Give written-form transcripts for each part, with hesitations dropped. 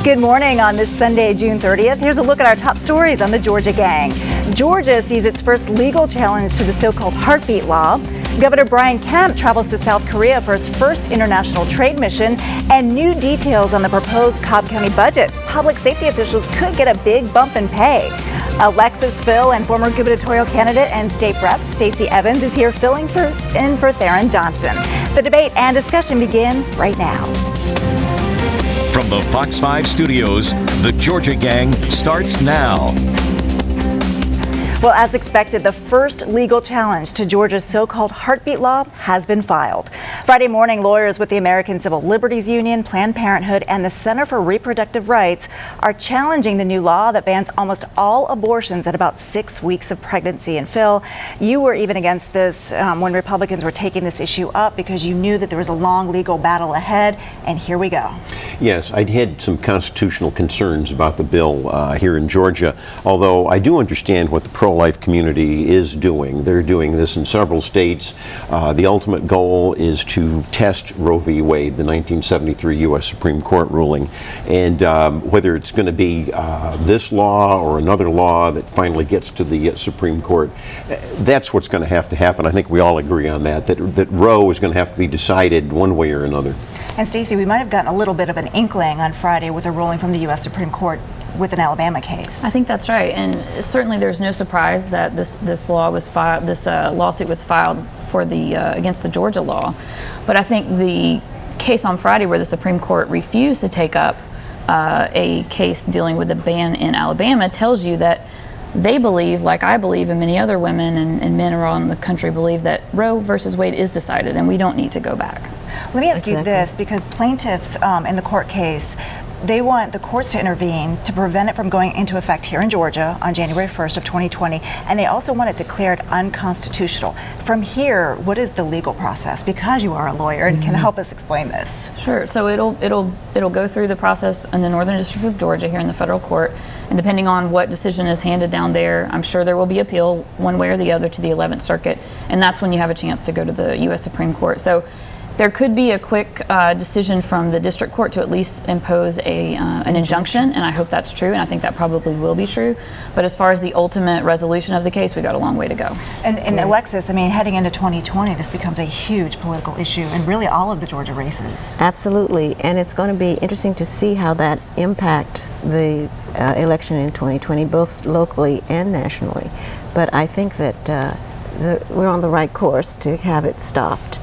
Good morning on this Sunday, June 30th. Here's a look at our top stories on the Georgia gang. Georgia sees its first legal challenge to the so-called heartbeat law. Governor Brian Kemp travels to South Korea for his first international trade mission, and new details on the proposed Cobb County budget. Public safety officials could get a big bump in pay. Alexis Fill and former gubernatorial candidate and state rep Stacey Evans is here filling in for Theron Johnson. The debate and discussion begin right now. From the Fox 5 studios, the Georgia Gang starts now. Well, as expected, the first legal challenge to Georgia's so-called heartbeat law has been filed. Friday morning, lawyers with the American Civil Liberties Union, Planned Parenthood, and the Center for Reproductive Rights are challenging the new law that bans almost all abortions at about 6 weeks of pregnancy. And Phil, you were even against this when Republicans were taking this issue up because you knew that there was a long legal battle ahead, and here we go. Yes, I'd had some constitutional concerns about the bill here in Georgia, although I do understand what the pro-life community is doing. They're doing this in several states. The ultimate goal is to test Roe v. Wade, the 1973 U.S. Supreme Court ruling, and whether it's going to be this law or another law that finally gets to the Supreme Court, that's what's going to happen. I think we all agree on that Roe is going to have to be decided one way or another. And Stacey, we might have gotten a little bit of an inkling on Friday with a ruling from the U.S. Supreme Court with an Alabama case. I think that's right, and certainly there's no surprise that this lawsuit was filed for against the Georgia law. But I think the case on Friday where the Supreme Court refused to take up a case dealing with the ban in Alabama tells you that they believe, like I believe, and many other women and men around the country believe, that Roe versus Wade is decided and we don't need to go back. Let me ask you this, because plaintiffs in the court case, they want the courts to intervene to prevent it from going into effect here in Georgia on January 1st of 2020, and they also want it declared unconstitutional. From here, what is the legal process? Because you are a lawyer and can help us explain this. Sure. So it'll go through the process in the Northern District of Georgia here in the federal court, and depending on what decision is handed down there, I'm sure there will be appeal one way or the other to the 11th Circuit, and that's when you have a chance to go to the U.S. Supreme Court. So there could be a quick decision from the district court to at least impose an injunction, and I hope that's true, and I think that probably will be true. But as far as the ultimate resolution of the case, we got a long way to go. And Alexis, I mean, heading into 2020, this becomes a huge political issue in really all of the Georgia races. Absolutely, and it's going to be interesting to see how that impacts the election in 2020, both locally and nationally. But I think that we're on the right course to have it stopped.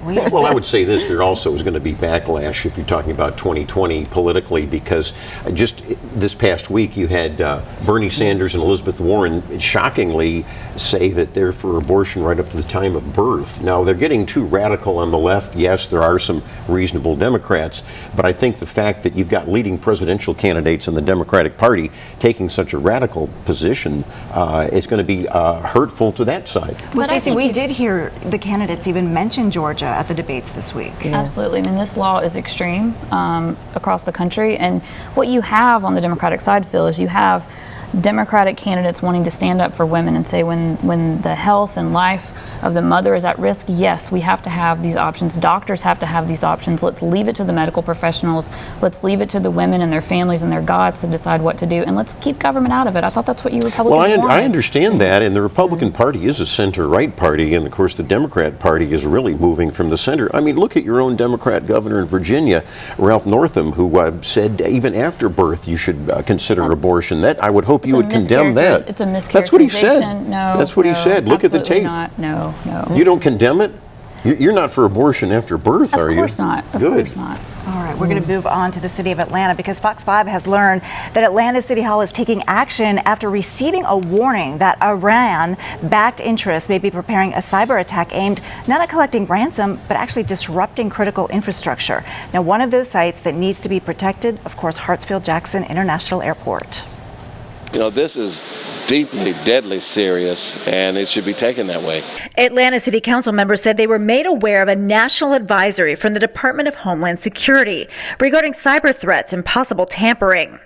Well, I would say this, there also is going to be backlash if you're talking about 2020 politically, because just this past week you had Bernie Sanders and Elizabeth Warren shockingly say that they're for abortion right up to the time of birth. Now, they're getting too radical on the left. Yes, there are some reasonable Democrats, but I think the fact that you've got leading presidential candidates in the Democratic Party taking such a radical position is going to be hurtful to that side. Well, Stacey, we did hear the candidates even mention Georgia at the debates this week. Yeah. Absolutely. I mean, this law is extreme across the country, and what you have on the Democratic side, Phil, is you have Democratic candidates wanting to stand up for women and say when the health and life of the mother is at risk, yes, we have to have these options. Doctors have to have these options. Let's leave it to the medical professionals. Let's leave it to the women and their families and their gods to decide what to do, and let's keep government out of it. I thought that's what you Republicans wanted. I understand that, and the Republican Party is a center-right party, and of course the Democrat Party is really moving from the center. I mean, look at your own Democrat governor in Virginia, Ralph Northam, who said even after birth you should consider abortion. That I would hope you would condemn that. It's a mischaracterization. That's what he said. No, that's what he said. Look at the tape. Not. No. You don't condemn it? You're not for abortion after birth, are you? Of course not. Of course not. All right, we're going to move on to the city of Atlanta, because Fox 5 has learned that Atlanta City Hall is taking action after receiving a warning that Iran-backed interests may be preparing a cyber attack aimed not at collecting ransom, but actually disrupting critical infrastructure. Now, one of those sites that needs to be protected, of course, Hartsfield-Jackson International Airport. You know, this is deeply, deadly serious, and it should be taken that way. Atlanta City Council members said they were made aware of a national advisory from the Department of Homeland Security regarding cyber threats and possible tampering.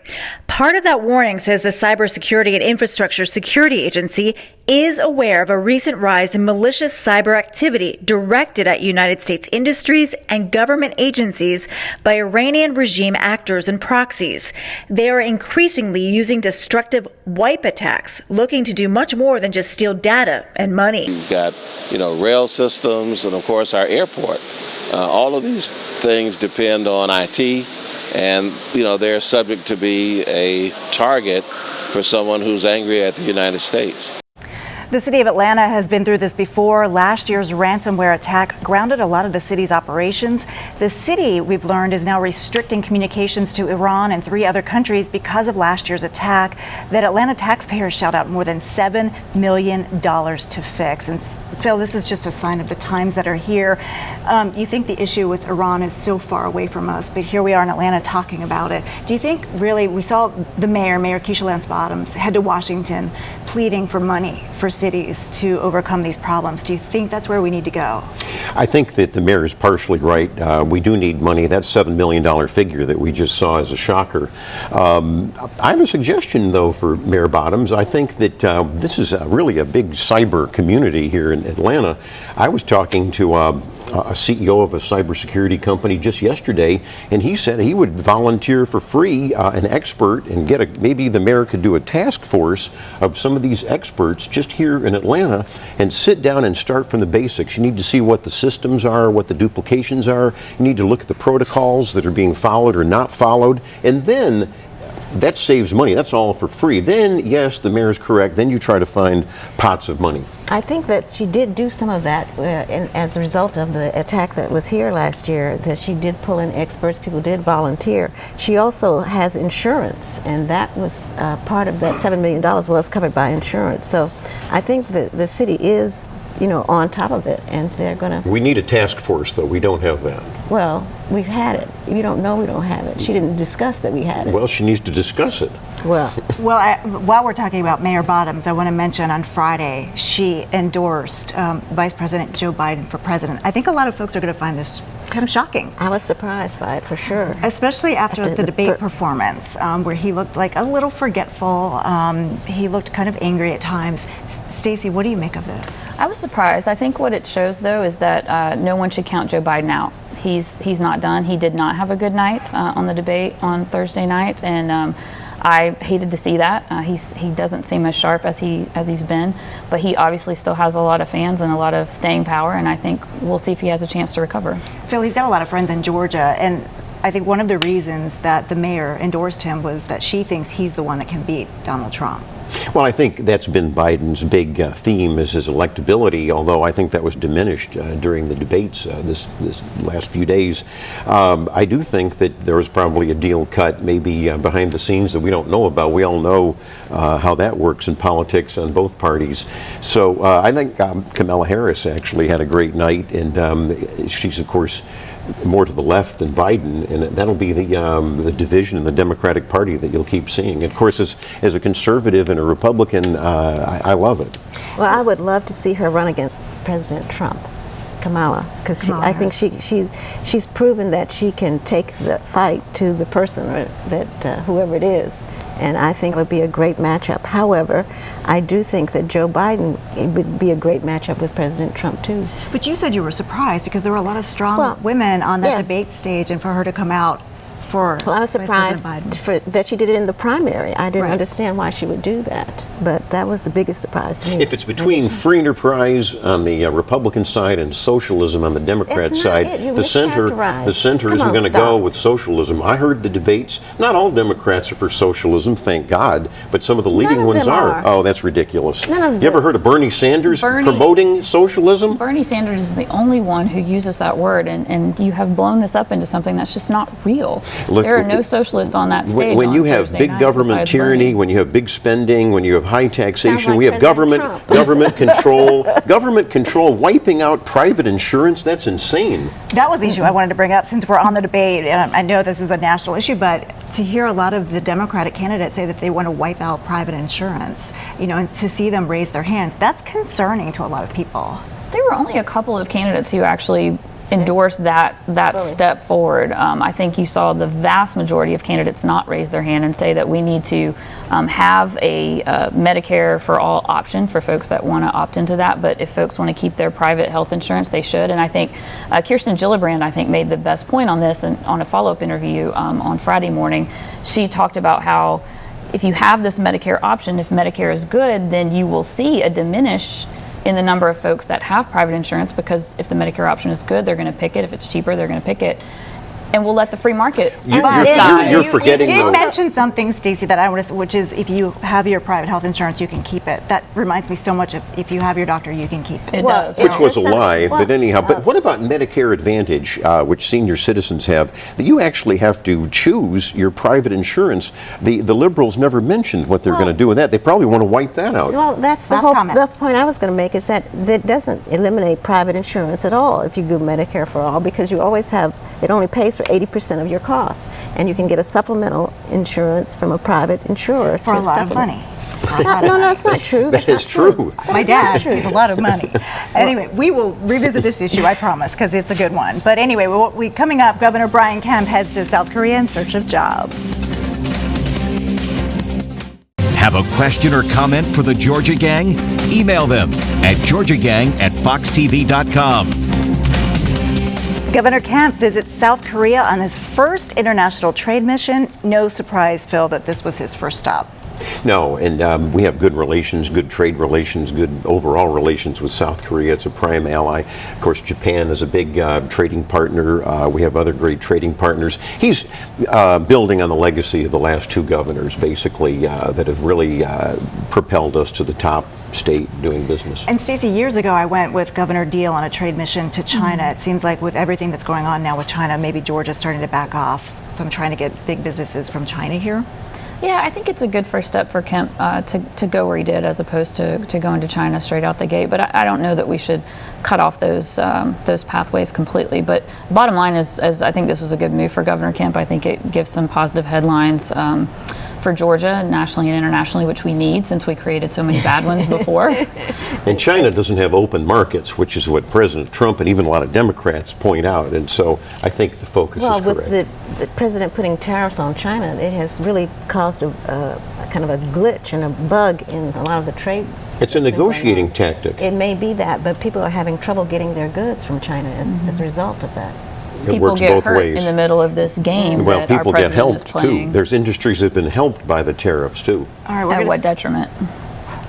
Part of that warning says the Cybersecurity and Infrastructure Security Agency is aware of a recent rise in malicious cyber activity directed at United States industries and government agencies by Iranian regime actors and proxies. They are increasingly using destructive wipe attacks, looking to do much more than just steal data and money. You've got, rail systems and, of course, our airport. All of these things depend on IT. And, they're subject to be a target for someone who's angry at the United States. The city of Atlanta has been through this before. Last year's ransomware attack grounded a lot of the city's operations. The city, we've learned, is now restricting communications to Iran and 3 other countries because of last year's attack that Atlanta taxpayers shelled out more than $7 million to fix. And Phil, this is just a sign of the times that are here. You think the issue with Iran is so far away from us, but here we are in Atlanta talking about it. Do you think really, we saw the Mayor Keisha Lance Bottoms, head to Washington pleading for money for cities to overcome these problems. Do you think that's where we need to go? I think that the mayor is partially right. We do need money. That $7 million figure that we just saw is a shocker. I have a suggestion, though, for Mayor Bottoms. I think that this is really a big cyber community here in Atlanta. I was talking to a CEO of a cybersecurity company just yesterday, and he said he would volunteer for free an expert and maybe the mayor could do a task force of some of these experts just here in Atlanta and sit down and start from the basics. You need to see what the systems are, what the duplications are. You need to look at the protocols that are being followed or not followed, and then that saves money. That's all for free. Then, yes, the mayor's correct. Then you try to find pots of money. I think that she did do some of that as a result of the attack that was here last year, that she did pull in experts, people did volunteer. She also has insurance, and that was part of that $7 million was covered by insurance. So I think that the city is, on top of it, and they're going to... We need a task force, though. We don't have that. Well, we've had it. You don't know we don't have it. She didn't discuss that we had it. Well, she needs to discuss it. Well, while we're talking about Mayor Bottoms, I want to mention on Friday she endorsed Vice President Joe Biden for president. I think a lot of folks are going to find this kind of shocking. I was surprised by it for sure. Especially after the debate performance, where he looked like a little forgetful. He looked kind of angry at times. Stacey, what do you make of this? I was surprised. I think what it shows, though, is that no one should count Joe Biden out. He's not done. He did not have a good night on the debate on Thursday night, and I hated to see that. He doesn't seem as sharp as he's been, but he obviously still has a lot of fans and a lot of staying power, and I think we'll see if he has a chance to recover. Phil, he's got a lot of friends in Georgia, and I think one of the reasons that the mayor endorsed him was that she thinks he's the one that can beat Donald Trump. Well, I think that's been Biden's big theme, is his electability, although I think that was diminished during the debates this last few days. I do think that there was probably a deal cut maybe behind the scenes that we don't know about. We all know how that works in politics on both parties. So I think Kamala Harris actually had a great night, and she's, of course, more to the left than Biden, and that'll be the division in the Democratic Party that you'll keep seeing. Of course, as a conservative and a Republican, I love it. Well, I would love to see her run against President Trump, Kamala, because I think she's proven that she can take the fight to the person, or that whoever it is. And I think it would be a great matchup. However, I do think that Joe Biden, it would be a great matchup with President Trump, too. But you said you were surprised because there were a lot of strong women on that debate stage, and for her to come out for Well, I was surprised that she did it in the primary. I didn't understand why she would do that, but that was the biggest surprise to me. If it's between free enterprise on the Republican side and socialism on the Democrat side, the center isn't going to go with socialism. I heard the debates. Not all Democrats are for socialism, thank God, but some of the leading ones are. Oh, that's ridiculous. You ever heard of Bernie Sanders promoting socialism? Bernie Sanders is the only one who uses that word, and you have blown this up into something that's just not real. Look, there are no socialists on that stage. When you have big government tyranny, when you have big spending, when you have high taxation, we have government control, wiping out private insurance. That's insane. That was the issue I wanted to bring up since we're on the debate, and I know this is a national issue, but to hear a lot of the Democratic candidates say that they want to wipe out private insurance, and to see them raise their hands, that's concerning to a lot of people. There were only a couple of candidates who actually endorse that step forward. I think you saw the vast majority of candidates not raise their hand and say that we need to have a Medicare for all option for folks that want to opt into that. But if folks want to keep their private health insurance, they should. And I think Kirsten Gillibrand, I think, made the best point on this, and on a follow-up interview on Friday morning. She talked about how if you have this Medicare option, if Medicare is good, then you will see a diminish in the number of folks that have private insurance, because if the Medicare option is good, they're going to pick it. If it's cheaper, they're going to pick it. And we'll let the free market decide. You're forgetting You did though. mention something, Stacey, that I want to, which is if you have your private health insurance, you can keep it. That reminds me so much of if you have your doctor, you can keep it. It does. Which was a That's not- lie, well, but anyhow. But what about Medicare Advantage, which senior citizens have? That you actually have to choose your private insurance. The liberals never mentioned what they're going to do with that. They probably want to wipe that out. Well, that's the Last whole comment. the point I was going to make, is that that doesn't eliminate private insurance at all if you do Medicare for all, because you always have, it only pays for 80% of your costs, and you can get a supplemental insurance from a private insurer For a lot of money. No, that's not true. That is true. My dad is a lot of money. Anyway, we will revisit this issue, I promise, because it's a good one. But anyway, coming up, Governor Brian Kemp heads to South Korea in search of jobs. Have a question or comment for the Georgia Gang? Email them at georgiagang@foxtv.com. Governor Kemp visits South Korea on his first international trade mission. No surprise, Phil, that this was his first stop. No, and we have good relations, good trade relations, good overall relations with South Korea. It's a prime ally. Of course, Japan is a big trading partner. We have other great trading partners. He's building on the legacy of the last two governors, basically, that have really propelled us to the top state doing business. And Stacey, years ago, I went with Governor Deal on a trade mission to China. It seems like with everything that's going on now with China, maybe Georgia's starting to back off from trying to get big businesses from China here. Yeah, I think it's a good first step for Kemp to go where he did, as opposed to going to China straight out the gate. But I don't know that we should cut off those pathways completely. But bottom line is I think this was a good move for Governor Kemp. I think it gives some positive headlines for Georgia, nationally and internationally, which we need since we created so many bad ones before. And China doesn't have open markets, which is what President Trump and even a lot of Democrats point out. And so I think the focus is correct. Well, with the president putting tariffs on China, it has really caused a kind of a glitch and a bug in a lot of the trade. It's a negotiating tactic. It may be that, but people are having trouble getting their goods from China as a result of that. It People works get both hurt ways. in the middle of this game Well, that our people get president is helped too. playing. There's industries that have been helped by the tariffs too. All right, At what detriment?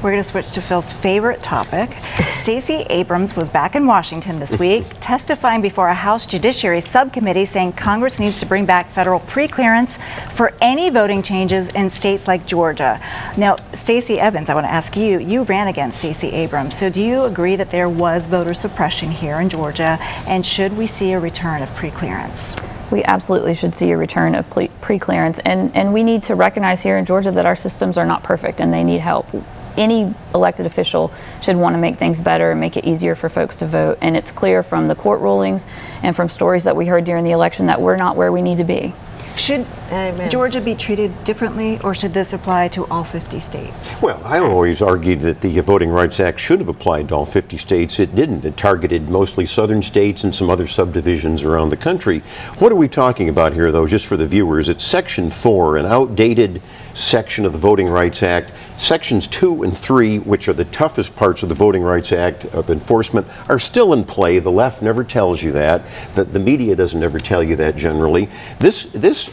We're going to switch to Phil's favorite topic. Stacey Abrams was back in Washington this week, testifying before a House Judiciary Subcommittee, saying Congress needs to bring back federal pre-clearance for any voting changes in states like Georgia. Now, Stacey Evans, I want to ask you, you ran against Stacey Abrams, so do you agree that there was voter suppression here in Georgia, and should we see a return of pre-clearance? We absolutely should see a return of pre-clearance, and we need to recognize here in Georgia that our systems are not perfect and they need help. Any elected official should want to make things better and make it easier for folks to vote, and it's clear from the court rulings and from stories that we heard during the election that we're not where we need to be. Should Georgia be treated differently, or should this apply to all 50 states? Well, I always argued that the Voting Rights Act should have applied to all 50 states. It didn't. It targeted mostly southern states and some other subdivisions around the country. What are we talking about here, though, just for the viewers? It's Section 4, an outdated section of the Voting Rights Act. Sections 2 and 3, which are the toughest parts of the Voting Rights Act of enforcement, are still in play. The left never tells you that. The media doesn't ever tell you that generally. This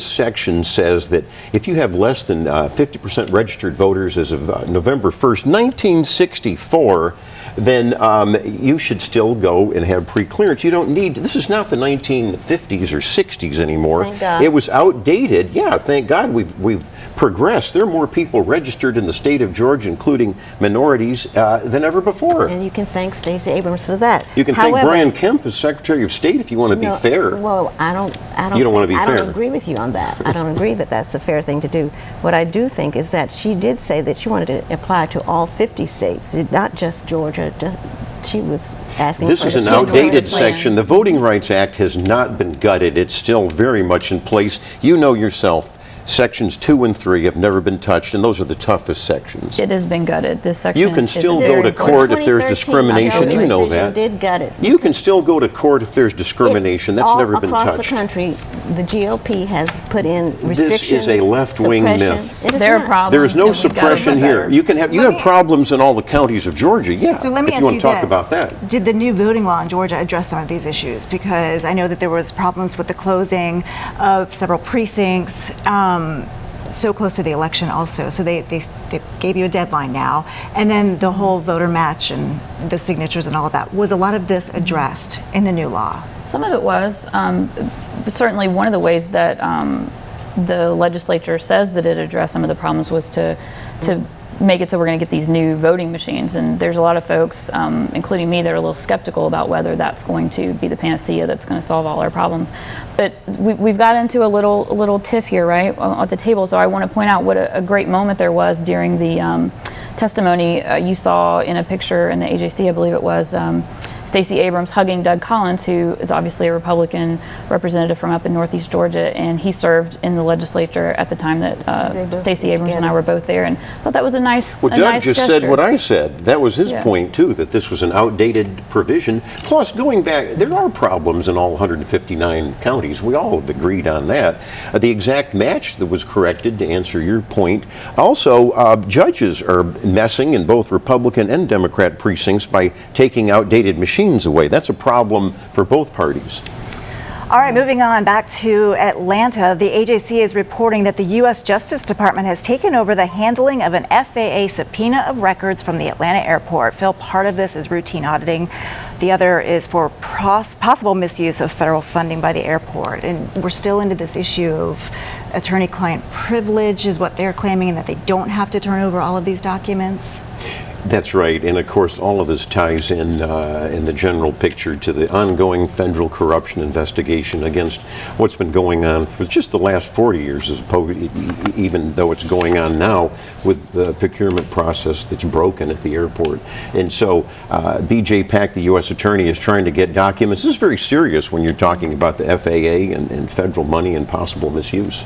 section says that if you have less than 50% registered voters as of November 1st, 1964, then you should still go and have pre-clearance. You don't need, this is not the 1950s or 60s anymore. Thank God. It was outdated. Yeah, thank God we've progressed. There are more people registered in the state of Georgia, including minorities, than ever before. And you can thank Stacey Abrams for that. You can thank Brian Kemp as Secretary of State if you want to be fair. Well, I don't You don't want to be I fair. don't agree with you on that. I don't agree that that's a fair thing to do. What I do think is that she did say that she wanted to apply to all 50 states, not just Georgia. She was asking This for is the an Georgia outdated plan. section. The Voting Rights Act has not been gutted. It's still very much in place. You know yourself, Sections 2 and 3 have never been touched, and those are the toughest sections. It has been gutted. This section You can is still very go to important. court if there's discrimination. You know that. Did gut it. You can still go to court if there's discrimination. That's All never been across touched. the country, the GOP has put in restrictions. This is a left-wing suppression. myth. It is There are not. problems. There is no and we've got to suppression do here. better. You have problems in all the counties of Georgia, yeah. So let me if ask you want you to talk this. about that. Did the new voting law in Georgia address some of these issues? Because I know that there was problems with the closing of several precincts so close to the election also. So they gave you a deadline now. And then the whole voter match and the signatures and all of that. Was a lot of this addressed in the new law? Some of it was, but certainly one of the ways that the legislature says that it addressed some of the problems was to make it so we're going to get these new voting machines. And there's a lot of folks, including me, that are a little skeptical about whether that's going to be the panacea that's going to solve all our problems. But we've got into a little tiff here, right, at the table. So I want to point out what a great moment there was during the testimony. You saw in a picture in the AJC, I believe it was, Stacey Abrams hugging Doug Collins, who is obviously a Republican representative from up in Northeast Georgia, and he served in the legislature at the time that Stacey Abrams and I were both there, and I thought that was a nice Well, Doug just gesture. said what I said. That was his Yeah. point, too, that this was an outdated provision. Plus, going back, there are problems in all 159 counties. We all have agreed on that. The exact match that was corrected, to answer your point. Also, judges are messing in both Republican and Democrat precincts by taking outdated machines away. That's a problem for both parties. All right, moving on back to Atlanta. The AJC is reporting that the U.S. Justice Department has taken over the handling of an FAA subpoena of records from the Atlanta airport. Phil, part of this is routine auditing. The other is for possible misuse of federal funding by the airport. And we're still into this issue of attorney-client privilege is what they're claiming, and that they don't have to turn over all of these documents. That's right, and of course all of this ties in the general picture to the ongoing federal corruption investigation against what's been going on for just the last 40 years, as opposed, even though it's going on now with the procurement process that's broken at the airport. And so BJ Pack, the U.S. Attorney, is trying to get documents. This is very serious when you're talking about the FAA and federal money and possible misuse.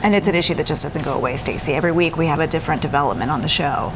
And it's an issue that just doesn't go away, Stacey. Every week we have a different development on the show.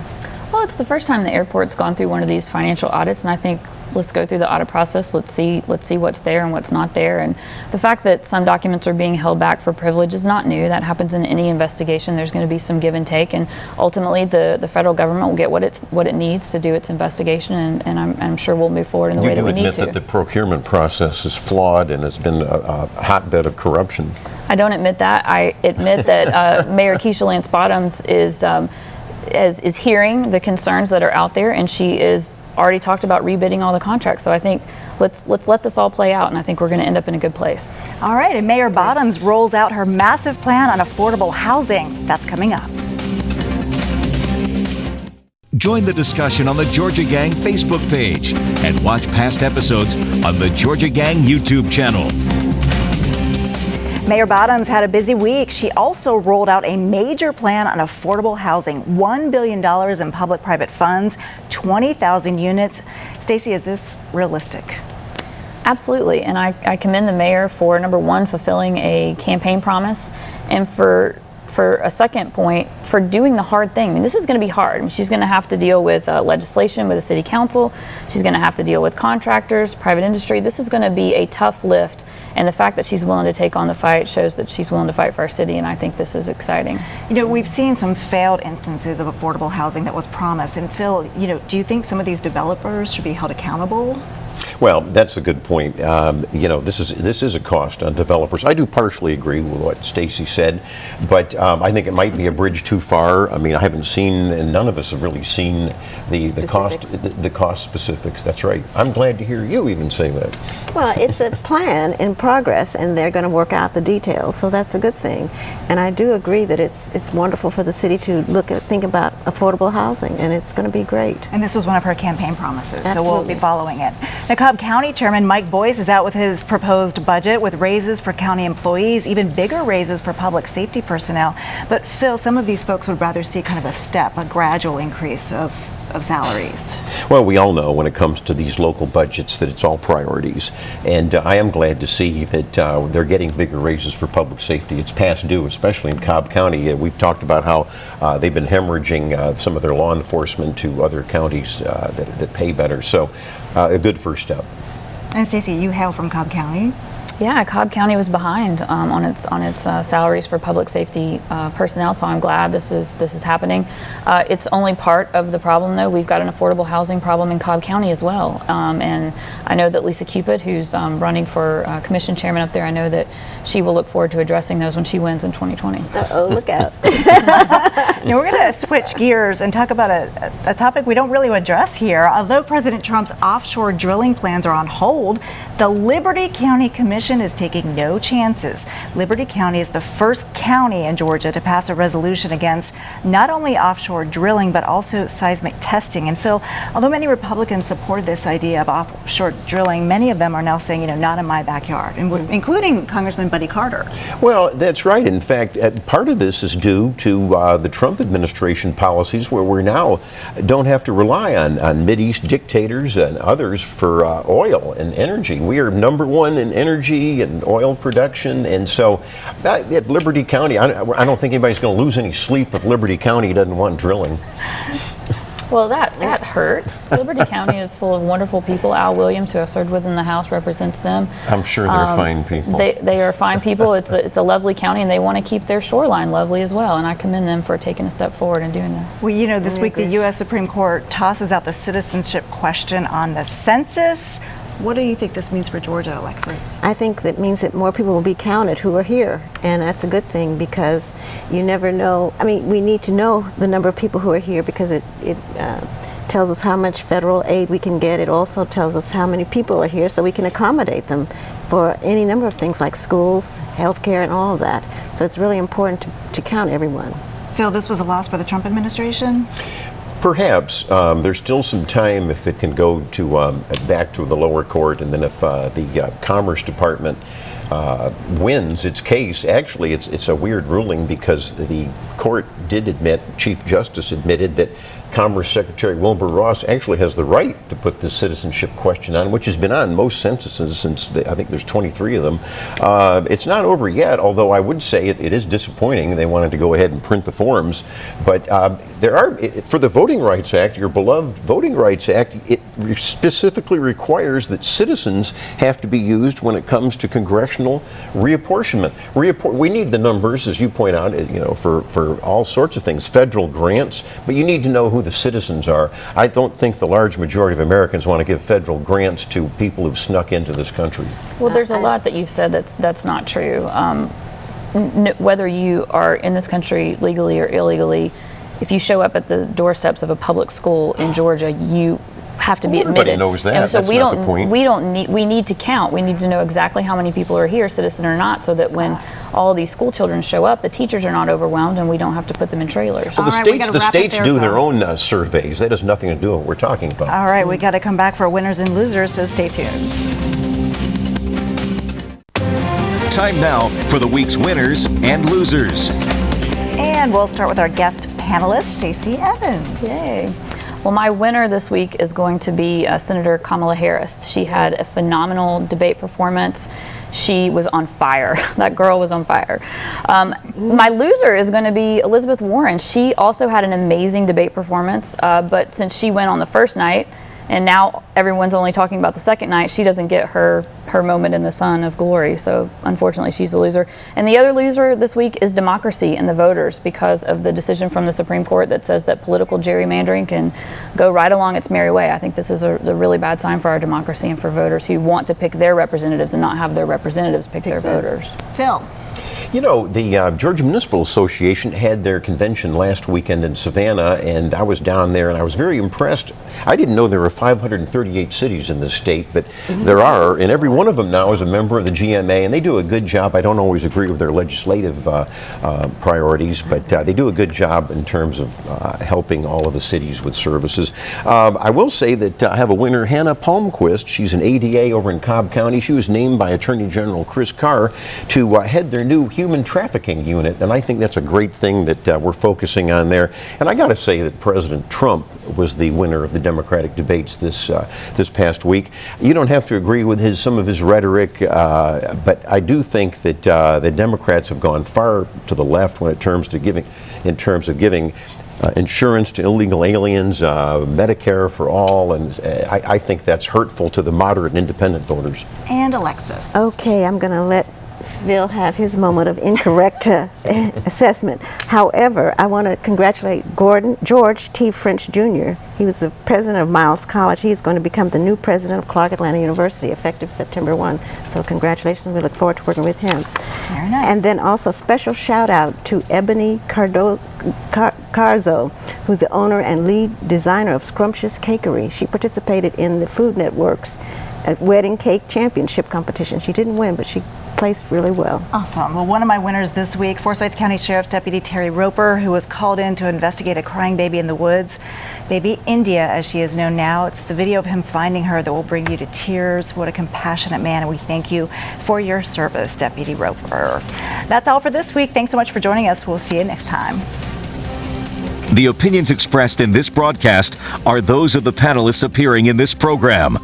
Well, it's the first time the airport's gone through one of these financial audits, and I think let's go through the audit process. Let's see what's there and what's not there. And the fact that some documents are being held back for privilege is not new. That happens in any investigation. There's going to be some give and take, and ultimately the federal government will get what it needs to do its investigation, and I'm sure we'll move forward in the way that we need to. You do admit that the procurement process is flawed and it's been a hotbed of corruption. I don't admit that. I admit that Mayor Keisha Lance Bottoms is hearing the concerns that are out there, and she is already talked about rebidding all the contracts. So I think let's let this all play out, and I think we're going to end up in a good place. All right, and Mayor Bottoms rolls out her massive plan on affordable housing. That's coming up. Join the discussion on the Georgia Gang Facebook page and watch past episodes on the Georgia Gang YouTube channel. Mayor Bottoms had a busy week. She also rolled out a major plan on affordable housing, $1 billion in public-private funds, 20,000 units. Stacey, is this realistic? Absolutely, and I commend the mayor for, number one, fulfilling a campaign promise, and for a second point, for doing the hard thing. I mean, this is going to be hard. I mean, she's going to have to deal with legislation with the city council. She's going to have to deal with contractors, private industry. This is going to be a tough lift. And the fact that she's willing to take on the fight shows that she's willing to fight for our city, and I think this is exciting. You know, we've seen some failed instances of affordable housing that was promised. And Phil, you know, do you think some of these developers should be held accountable? Well, that's a good point. You know, this is a cost on developers. I do partially agree with what Stacey said, but I think it might be a bridge too far. I mean, I haven't seen, and none of us have really seen the cost specifics. That's right. I'm glad to hear you even say that. Well, it's a plan in progress, and they're going to work out the details, so that's a good thing. And I do agree that it's wonderful for the city to think about affordable housing, and it's going to be great. And this was one of her campaign promises, Absolutely. So we'll be following it. Now, Cobb County Chairman Mike Boyce is out with his proposed budget with raises for county employees, even bigger raises for public safety personnel. But Phil, some of these folks would rather see kind of a gradual increase of of salaries? Well, we all know when it comes to these local budgets that it's all priorities. And I am glad to see that they're getting bigger raises for public safety. It's past due, especially in Cobb County. We've talked about how they've been hemorrhaging some of their law enforcement to other counties that pay better. So a good first step. And Stacey, you hail from Cobb County. Yeah, Cobb County was behind on its salaries for public safety personnel, so I'm glad this is happening. It's only part of the problem, though. We've got an affordable housing problem in Cobb County as well, and I know that Lisa Cupid, who's running for commission chairman up there, I know that she will look forward to addressing those when she wins in 2020. Oh, look out. Now we're going to switch gears and talk about a topic we don't really address here. Although President Trump's offshore drilling plans are on hold, the Liberty County Commission is taking no chances. Liberty County is the first county in Georgia to pass a resolution against not only offshore drilling, but also seismic testing. And Phil, although many Republicans support this idea of offshore drilling, many of them are now saying, not in my backyard, including Congressman Buddy Carter. Well, that's right. In fact, part of this is due to the Trump administration policies, where we now don't have to rely on Mideast dictators and others for oil and energy. We are number one in energy and oil production, and so at Liberty County, I don't think anybody's going to lose any sleep if Liberty County doesn't want drilling. Well, that hurts. Liberty County is full of wonderful people. Al Williams, who has served within the House, represents them. I'm sure they're fine people. They are fine people. It's a lovely county, and they want to keep their shoreline lovely as well. And I commend them for taking a step forward and doing this. Well, this week the U.S. Supreme Court tosses out the citizenship question on the census. What do you think this means for Georgia, Alexis? I think that means that more people will be counted who are here, and that's a good thing, because you never know. I mean, we need to know the number of people who are here, because it tells us how much federal aid we can get. It also tells us how many people are here, so we can accommodate them for any number of things like schools, healthcare, and all of that. So it's really important to count everyone. Phil, this was a loss for the Trump administration? Perhaps. There's still some time if it can go to back to the lower court, and then if the Commerce Department wins its case. Actually, it's a weird ruling, because the court did admit, Chief Justice admitted, that Commerce Secretary Wilbur Ross actually has the right to put this citizenship question on, which has been on most censuses since I think there's 23 of them. It's not over yet, although I would say it is disappointing. They wanted to go ahead and print the forms, but there are, for the Voting Rights Act, your beloved Voting Rights Act, it specifically requires that citizens have to be used when it comes to congressional reapportionment. We need the numbers, as you point out, for all sorts of things, federal grants, but you need to know who the citizens are. I don't think the large majority of Americans want to give federal grants to people who've snuck into this country. Well, there's a lot that you've said that's not true. Whether you are in this country legally or illegally, if you show up at the doorsteps of a public school in Georgia, you have to be admitted. Everybody knows that. And so That's not the point. We need to count. We need to know exactly how many people are here, citizen or not, so that when all these school children show up, the teachers are not overwhelmed and we don't have to put them in trailers. Well, the states do their own surveys. That has nothing to do with what we're talking about. All right, we got to come back for winners and losers, so stay tuned. Time now for the week's winners and losers. And we'll start with our guest panelist, Stacey Evans. Yay. Well, my winner this week is going to be Senator Kamala Harris. She had a phenomenal debate performance. She was on fire. That girl was on fire. My loser is going to be Elizabeth Warren. She also had an amazing debate performance, but since she went on the first night, and now everyone's only talking about the second night, she doesn't get her moment in the sun of glory. So unfortunately, she's the loser. And the other loser this week is democracy and the voters, because of the decision from the Supreme Court that says that political gerrymandering can go right along its merry way. I think this is a really bad sign for our democracy and for voters who want to pick their representatives and not have their representatives pick their voters. Phil. You know, the Georgia Municipal Association had their convention last weekend in Savannah, and I was down there and I was very impressed. I didn't know there were 538 cities in the state, but there are, and every one of them now is a member of the GMA, and they do a good job. I don't always agree with their legislative priorities, but they do a good job in terms of helping all of the cities with services. I will say that I have a winner, Hannah Palmquist. She's an ADA over in Cobb County. She was named by Attorney General Chris Carr to head their new human trafficking unit, and I think that's a great thing that we're focusing on there. And I got to say that President Trump was the winner of the Democratic debates this past week. You don't have to agree with some of his rhetoric, but I do think that the Democrats have gone far to the left in terms of giving insurance to illegal aliens, Medicare for all, and I think that's hurtful to the moderate and independent voters. And Alexis. Okay, I'm going to let Bill have his moment of incorrect assessment. However, I want to congratulate George T. French Jr. He was the president of Miles College. He's going to become the new president of Clark Atlanta University effective September 1. So congratulations. We look forward to working with him. Very nice. And then also special shout out to Ebony Carzo, who's the owner and lead designer of Scrumptious Cakery. She participated in the Food Network's Wedding Cake Championship competition. She didn't win, but she placed really well. Awesome. Well, one of my winners this week, Forsyth County Sheriff's Deputy Terry Roper, who was called in to investigate a crying baby in the woods. Baby India, as she is known now. It's the video of him finding her that will bring you to tears. What a compassionate man, and we thank you for your service, Deputy Roper. That's all for this week. Thanks so much for joining us. We'll see you next time. The opinions expressed in this broadcast are those of the panelists appearing in this program.